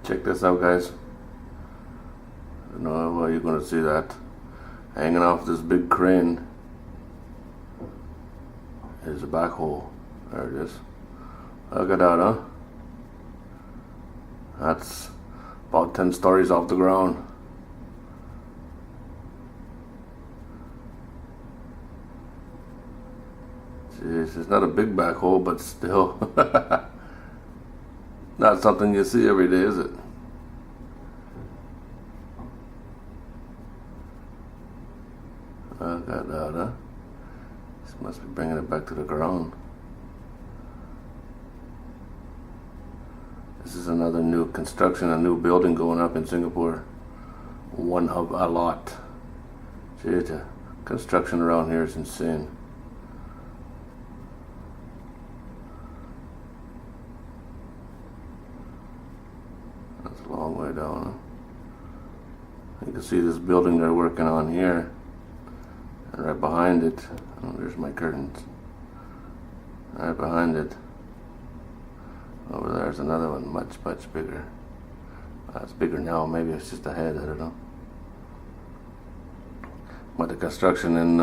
Check this out, guys. I don't know how you're going to see that. Hanging off this big crane is a backhoe. There it is. Look at that, huh? That's about 10 stories off the ground. Jeez, it's not a big backhoe, but still. Not something you see every day, is it? Look at that, huh? This must be bringing it back to the ground. This is another new construction, a new building going up in Singapore. One of a lot. Gee, the construction around here is insane. That's a long way down, huh? You can see this building they're working on here. And right behind it, oh, there's my curtains. Right behind it, over there's another one, much bigger. It's bigger now, maybe it's just a head, I don't know. But the construction in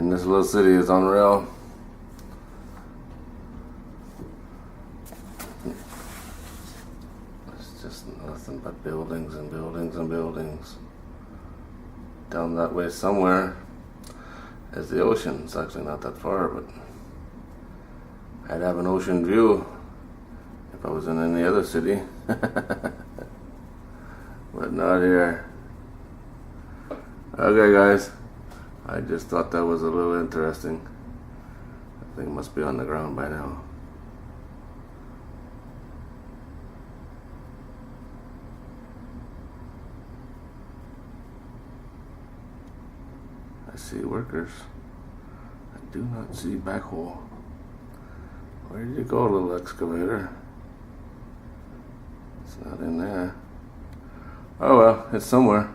this little city is unreal. It's just nothing but buildings and buildings and buildings. Down that way somewhere is the ocean. It's actually not that far, but I'd have an ocean view if I was in any other city. But not here. Okay, guys, I just thought that was a little interesting. I think it must be on the ground by now. I see workers. I do not see backhoe. Where did you go, little excavator? It's not in there. Oh well, it's somewhere.